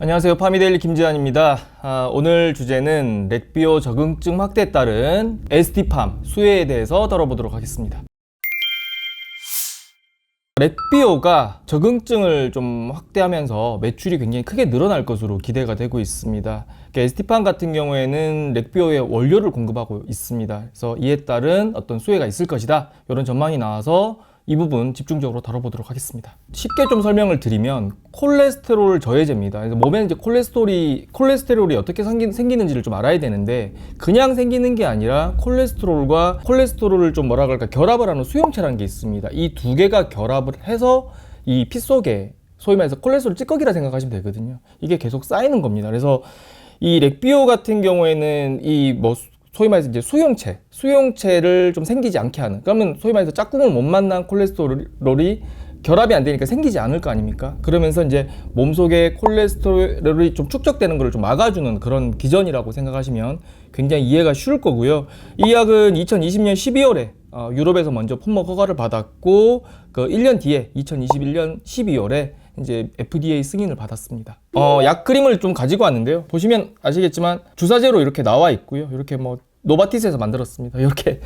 안녕하세요. 파미데일리 김지환입니다. 오늘 주제는 렉비오 적응증 확대에 따른 ST팜 수혜에 대해서 다뤄보도록 하겠습니다. 렉비오가 적응증을 좀 확대하면서 매출이 굉장히 크게 늘어날 것으로 기대가 되고 있습니다. ST팜 같은 경우에는 렉비오의 원료를 공급하고 있습니다. 그래서 이에 따른 어떤 수혜가 있을 것이다, 이런 전망이 나와서 이 부분 집중적으로 다뤄보도록 하겠습니다. 쉽게 좀 설명을 드리면 콜레스테롤 저해제입니다. 그래서 몸에 이제 콜레스테롤이 어떻게 생기는지를 좀 알아야 되는데, 그냥 생기는 게 아니라 콜레스테롤과 콜레스테롤을 좀 뭐라 그럴까 결합을 하는 수용체라는 게 있습니다. 이 두 개가 결합을 해서 이 피 속에 소위 말해서 콜레스테롤 찌꺼기라 생각하시면 되거든요. 이게 계속 쌓이는 겁니다. 그래서 이 렉비오 같은 경우에는 소위 말해서 이제 수용체를 좀 생기지 않게 하는, 그러면 소위 말해서 짝꿍을 못 만난 콜레스테롤이 결합이 안 되니까 생기지 않을 거 아닙니까? 그러면서 이제 몸속에 콜레스테롤이 좀 축적되는 걸 좀 막아주는 그런 기전이라고 생각하시면 굉장히 이해가 쉬울 거고요. 이 약은 2020년 12월에 유럽에서 먼저 품목 허가를 받았고, 그 1년 뒤에 2021년 12월에 이제 FDA 승인을 받았습니다. 약 그림을 좀 가지고 왔는데요. 보시면 아시겠지만 주사제로 이렇게 나와 있고요. 이렇게 노바티스에서 만들었습니다. 이렇게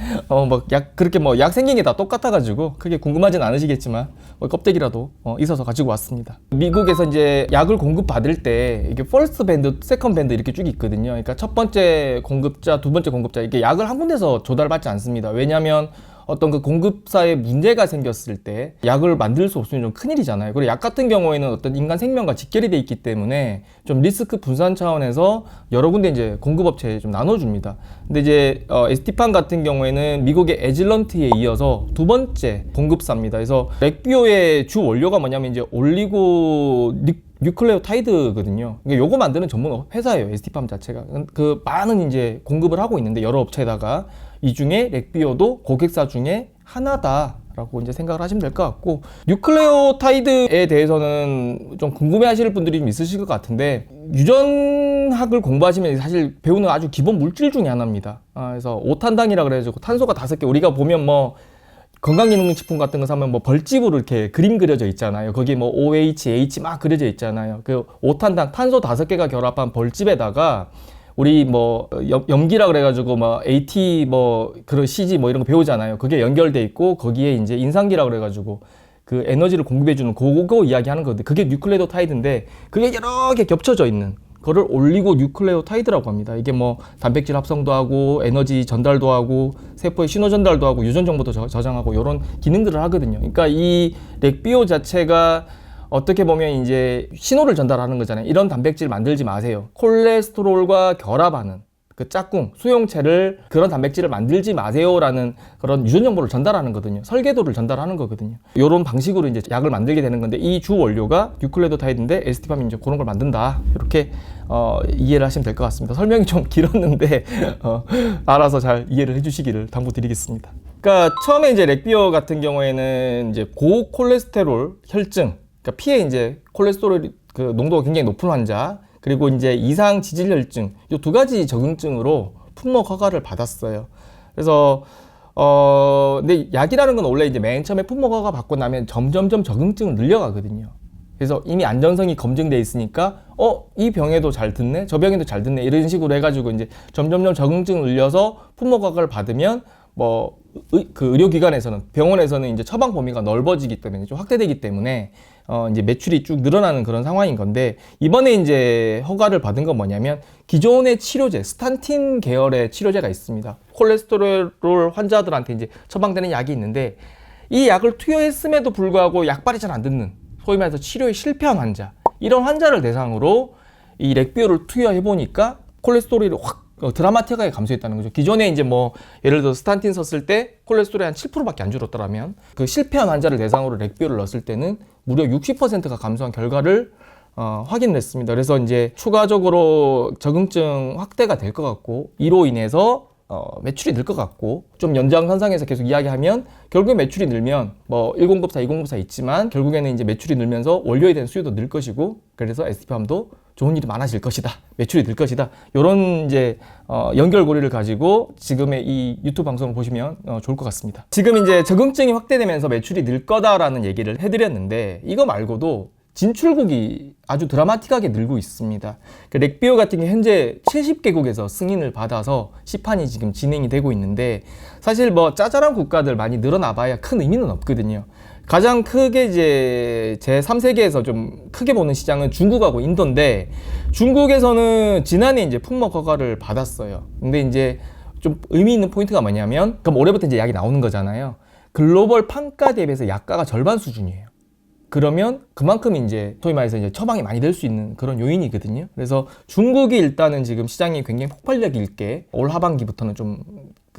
그렇게 약 생긴 게 다 똑같아가지고 크게 궁금하진 않으시겠지만 껍데기라도 있어서 가지고 왔습니다. 미국에서 이제 약을 공급받을 때 이게 퍼스트 밴드, 세컨 밴드 이렇게 쭉 있거든요. 그러니까 첫 번째 공급자, 두 번째 공급자, 이게 약을 한 군데서 조달받지 않습니다. 왜냐하면 어떤 그 공급사에 문제가 생겼을 때 약을 만들 수 없으면 좀 큰일이잖아요. 그리고 약 같은 경우에는 어떤 인간 생명과 직결이 돼 있기 때문에 좀 리스크 분산 차원에서 여러 군데 이제 공급업체에 좀 나눠줍니다. 근데 이제 ST팜 같은 경우에는 미국의 에즐런트에 이어서 두 번째 공급사입니다. 그래서 렉비오의 주 원료가 뭐냐면 이제 올리고 뉴클레오타이드거든요. 그러니까 요거 만드는 전문 회사예요, ST팜 자체가. 그 많은 이제 공급을 하고 있는데, 여러 업체에다가 이 중에 렉비오도 고객사 중에 하나다라고 이제 생각을 하시면 될 것 같고, 뉴클레오타이드에 대해서는 좀 궁금해 하실 분들이 좀 있으실 것 같은데, 유전학을 공부하시면 사실 배우는 아주 기본 물질 중에 하나입니다. 그래서 오탄당이라 그래가지고 탄소가 5개, 우리가 보면 건강기능식품 같은 거 사면 벌집으로 이렇게 그림 그려져 있잖아요. 거기 OH, H 막 그려져 있잖아요. 그 오탄당, 탄소 5개가 결합한 벌집에다가 우리 염기라 그래가지고 AT 그런 CG 이런 거 배우잖아요. 그게 연결돼 있고, 거기에 이제 인산기라 그래가지고 그 에너지를 공급해주는 그거 이야기하는 건데, 그게 뉴클레오타이드인데, 그게 여러 개 겹쳐져 있는 거를 올리고 뉴클레오타이드라고 합니다. 이게 단백질 합성도 하고 에너지 전달도 하고 세포의 신호 전달도 하고 유전 정보도 저장하고 이런 기능들을 하거든요. 그러니까 이 렉비오 자체가 어떻게 보면 이제 신호를 전달하는 거잖아요. 이런 단백질 만들지 마세요. 콜레스테롤과 결합하는 그 짝꿍, 수용체를, 그런 단백질을 만들지 마세요라는 그런 유전 정보를 전달하는 거거든요. 설계도를 전달하는 거거든요. 이런 방식으로 이제 약을 만들게 되는 건데, 이 주 원료가 뉴클레오타이드인데 ST팜이 이제 그런 걸 만든다, 이렇게 이해를 하시면 될 것 같습니다. 설명이 좀 길었는데 알아서 잘 이해를 해주시기를 당부드리겠습니다. 그러니까 처음에 이제 렉비오 같은 경우에는 이제 고콜레스테롤 혈증, 그러니까 피에 이제 콜레스테롤 그 농도가 굉장히 높은 환자, 그리고 이제 이상 지질혈증, 이 두 가지 적응증으로 품목 허가를 받았어요. 그래서 근데 약이라는 건 원래 이제 맨 처음에 품목 허가 받고 나면 점점점 적응증을 늘려가거든요. 그래서 이미 안전성이 검증돼 있으니까 이 병에도 잘 듣네, 저 병에도 잘 듣네, 이런 식으로 해가지고 이제 점점점 적응증을 늘려서 품목 허가를 받으면 그 의료기관에서는, 병원에서는 이제 처방 범위가 넓어지기 때문에, 좀 확대되기 때문에 이제 매출이 쭉 늘어나는 그런 상황인 건데, 이번에 이제 허가를 받은 건 뭐냐면, 기존의 치료제, 스탄틴 계열의 치료제가 있습니다. 콜레스테롤 환자들한테 이제 처방되는 약이 있는데, 이 약을 투여했음에도 불구하고 약발이 잘 안 듣는, 소위 말해서 치료에 실패한 환자, 이런 환자를 대상으로 이 렉비오를 투여해 보니까 콜레스테롤이 확 드라마틱하게 감소했다는 거죠. 기존에 이제 예를 들어 스탄틴 썼을 때 콜레스테롤이 한 7%밖에 안 줄었더라면, 그 실패한 환자를 대상으로 렉비오를 넣었을 때는 무려 60%가 감소한 결과를 확인을 했습니다. 그래서 이제 추가적으로 적응증 확대가 될 것 같고, 이로 인해서 매출이 늘 것 같고, 좀 연장선상에서 계속 이야기하면 결국에 매출이 늘면 1공급사, 2공급사 있지만 결국에는 이제 매출이 늘면서 원료에 대한 수요도 늘 것이고, 그래서 ST팜도 좋은 일이 많아질 것이다, 매출이 늘 것이다, 이런 이제 연결고리를 가지고 지금의 이 유튜브 방송을 보시면 좋을 것 같습니다. 지금 이제 적응증이 확대되면서 매출이 늘 거다라는 얘기를 해드렸는데, 이거 말고도 진출국이 아주 드라마틱하게 늘고 있습니다. 렉비오 같은 게 현재 70개국에서 승인을 받아서 시판이 지금 진행이 되고 있는데, 사실 뭐 짜잘한 국가들 많이 늘어나봐야 큰 의미는 없거든요. 가장 크게 이제 제3세계에서 좀 크게 보는 시장은 중국하고 인도인데, 중국에서는 지난해 이제 품목 허가를 받았어요. 근데 이제 좀 의미 있는 포인트가 뭐냐면, 그럼 올해부터 이제 약이 나오는 거잖아요. 글로벌 판가 대비해서 약가가 절반 수준이에요. 그러면 그만큼 이제 소위 말해서 이제 처방이 많이 될 수 있는 그런 요인이거든요. 그래서 중국이 일단은 지금 시장이 굉장히 폭발력 있게 올 하반기부터는 좀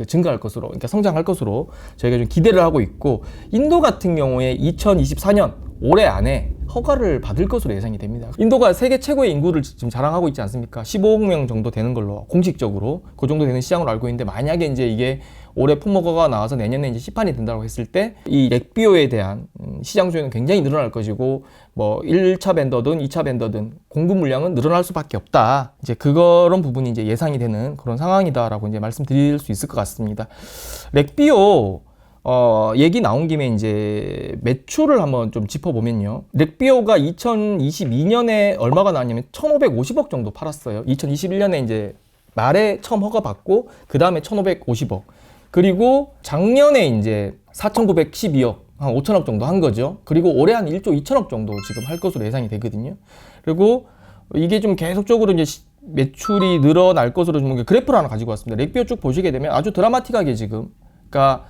증가할 것으로, 그러니까 성장할 것으로 저희가 좀 기대를 하고 있고, 인도 같은 경우에 2024년 올해 안에 허가를 받을 것으로 예상이 됩니다. 인도가 세계 최고의 인구를 지금 자랑하고 있지 않습니까? 15억 명 정도 되는 걸로 공식적으로 그 정도 되는 시장으로 알고 있는데, 만약에 이제 이게 올해 품목허가가 나와서 내년에 이제 시판이 된다고 했을 때 이 렉비오에 대한 시장 수요는 굉장히 늘어날 것이고, 뭐 1차 벤더든 2차 벤더든 공급 물량은 늘어날 수밖에 없다. 이제 그런 부분이 이제 예상이 되는 그런 상황이다라고 이제 말씀드릴 수 있을 것 같습니다. 렉비오 얘기 나온 김에 이제 매출을 한번 좀 짚어보면요. 렉비오가 2022년에 얼마가 나왔냐면 1,550억 정도 팔았어요. 2021년에 이제 말에 처음 허가 받고, 그 다음에 1,550억. 그리고 작년에 이제 4,912억, 한 5천억 정도 한 거죠. 그리고 올해 한 1조 2천억 정도 지금 할 것으로 예상이 되거든요. 그리고 이게 좀 계속적으로 이제 매출이 늘어날 것으로 좀 그래프를 하나 가지고 왔습니다. 렉비오 쭉 보시게 되면 아주 드라마틱하게 지금, 그러니까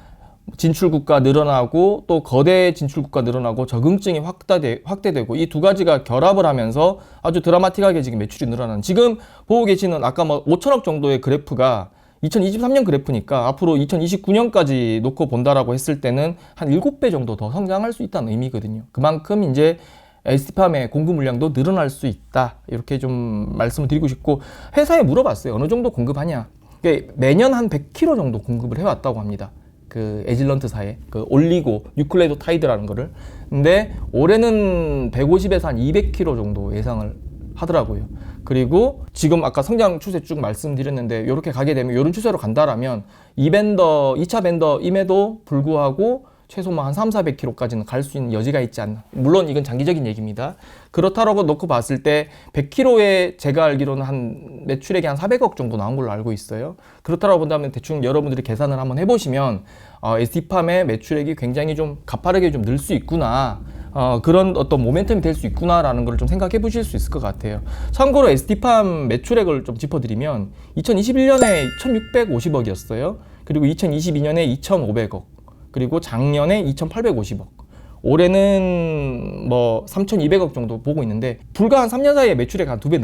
진출국가 늘어나고 또 거대 진출국가 늘어나고 적응증이 확대되고, 이 두 가지가 결합을 하면서 아주 드라마틱하게 지금 매출이 늘어나는, 지금 보고 계시는 아까 뭐 5천억 정도의 그래프가 2023년 그래프니까 앞으로 2029년까지 놓고 본다라고 했을 때는 한 7배 정도 더 성장할 수 있다는 의미거든요. 그만큼 이제 ST팜의 공급 물량도 늘어날 수 있다, 이렇게 좀 말씀을 드리고 싶고, 회사에 물어봤어요. 어느 정도 공급하냐. 매년 한 100kg 정도 공급을 해왔다고 합니다. 그 에질런트사에 그 올리고 뉴클레오타이드라는 거를. 근데 올해는 150에서 한 200kg 정도 예상을 하더라고요. 그리고 지금 아까 성장 추세 쭉 말씀드렸는데, 이렇게 가게 되면, 이런 추세로 간다라면 2차 밴더임에도 불구하고 최소 한 300-400kg까지는 갈 수 있는 여지가 있지 않나. 물론 이건 장기적인 얘기입니다. 그렇다라고 놓고 봤을 때 100kg에 제가 알기로는 한 매출액이 한 400억 정도 나온 걸로 알고 있어요. 그렇다라고 본다면 대충 여러분들이 계산을 한번 해보시면 ST팜의 매출액이 굉장히 좀 가파르게 좀 늘 수 있구나, 그런 어떤 모멘텀이 될 수 있구나라는 걸 좀 생각해 보실 수 있을 것 같아요. 참고로 ST팜 매출액을 좀 짚어드리면 2021년에 1,650억이었어요. 그리고 2022년에 2,500억. 그리고 작년에 2,850억. 올해는 뭐 3,200억 정도 보고 있는데, 불과 한 3년 사이에 매출액 한 2배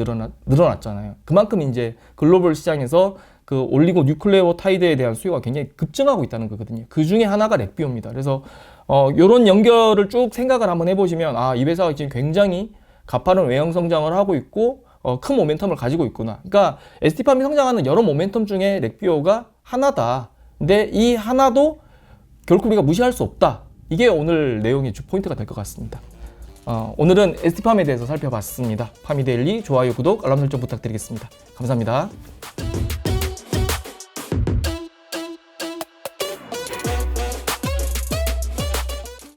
늘어났잖아요. 그만큼 이제 글로벌 시장에서 그 올리고 뉴클레오타이드에 대한 수요가 굉장히 급증하고 있다는 거거든요. 그 중에 하나가 렉비오입니다. 그래서 요런 연결을 쭉 생각을 한번 해보시면, 이 회사가 지금 굉장히 가파른 외형 성장을 하고 있고 큰 모멘텀을 가지고 있구나. 그러니까 ST팜이 성장하는 여러 모멘텀 중에 렉비오가 하나다. 근데 이 하나도 결코 우리가 무시할 수 없다. 이게 오늘 내용의 주 포인트가 될 것 같습니다. 오늘은 ST팜에 대해서 살펴봤습니다. 파미데일리 좋아요, 구독, 알람 설정 부탁드리겠습니다. 감사합니다.